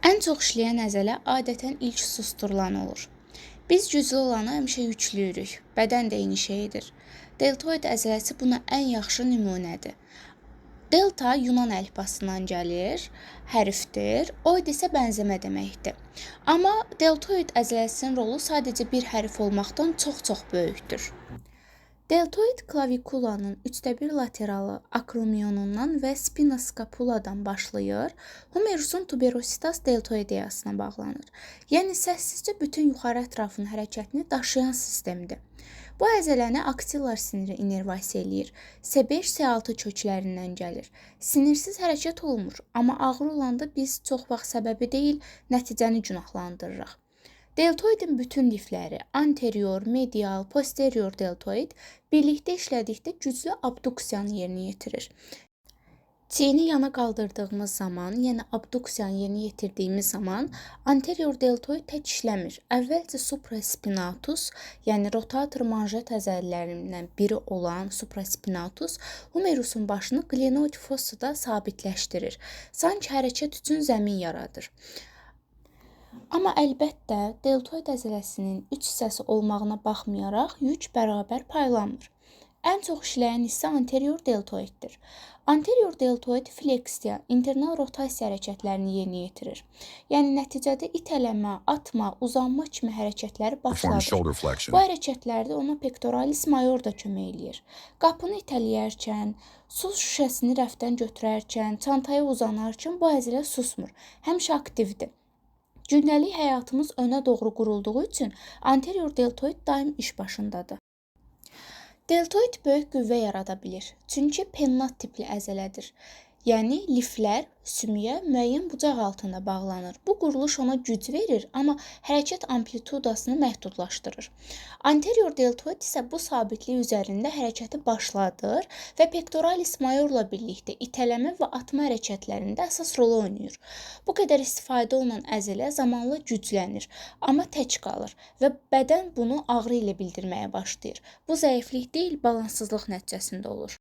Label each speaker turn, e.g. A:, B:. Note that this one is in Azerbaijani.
A: Ən çox işləyən əzələ adətən ilk susturulan olur. Biz güclü olanı həmişə yüklüyürük. Bədən də eyni şeydir. Deltoid əzələsi buna ən yaxşı nümunədir. Delta Yunan əlifbasından gəlir, hərfdir. Oid isə bənzəmə deməkdir. Amma deltoid əzələsinin rolu sadəcə bir hərf olmaqdan çox-çox böyükdür. Deltoid klavikulanın 1/3 lateralı akromiyonundan və spina scapuladan başlayır, humerusun tuberositas deltoideasına bağlanır. Yəni səssizcə bütün yuxarı ətrafın hərəkətini daşıyan sistemdir. Bu əzələni aksillar siniri innervasiya eləyir. S5-S6 köklərindən gəlir. Sinirsiz hərəkət olmur, amma ağrı olanda biz çox vaxt səbəbi deyil, nəticəni günahlandırırıq. Deltoidin bütün lifləri, anterior, medial, posterior deltoid birlikdə işlədikdə güclü abduksiyanı yerinə yetirir. Çiyini yana qaldırdığımız zaman, yəni abduksiyanı yerinə yetirdiyimiz zaman anterior deltoid tək işləmir. Əvvəlcə supraspinatus, yəni rotator manjet əzələlərindən biri olan supraspinatus humerusun başını glenoid fossuda sabitləşdirir. Sanki hərəkət üçün zəmin yaradır. Amma əlbəttə, deltoid əzələsinin 3 hissəsi olmağına baxmayaraq yük bərabər paylanmır. Ən çox işləyən hissə anterior deltoiddir. Anterior deltoid fleksiya, internal rotasiya hərəkətlərini yerinə yetirir. Yəni nəticədə itələmə, atma, uzanma kimi hərəkətləri başladır. Bu hərəkətlərdə ona pectoralis major da kömək eləyir. Qapını itələyərkən, su şüşəsini rəfdən götürərkən, çantaya uzanarkən bu əzələ susmur, həmişə aktivdir. Gündəlik həyatımız önə doğru qurulduğu üçün anterior deltoid daim iş başındadır. Deltoid böyük qüvvə yarada bilir, çünki pennat tipli əzələdir. Yəni liflər sümüyə müəyyən bucaq altında bağlanır. Bu quruluş ona güc verir, amma hərəkət amplitudasını məhdudlaşdırır. Anterior deltoid isə bu sabitlik üzərində hərəkəti başladır və pectoralis majorla birlikdə itələmə və atma hərəkətlərində əsas rol oynayır. Bu qədər istifadə olunan əzələ zamanla güclənir, amma tək qalır və bədən bunu ağrı ilə bildirməyə başlayır. Bu zəiflik deyil, balanssızlıq nəticəsində olur.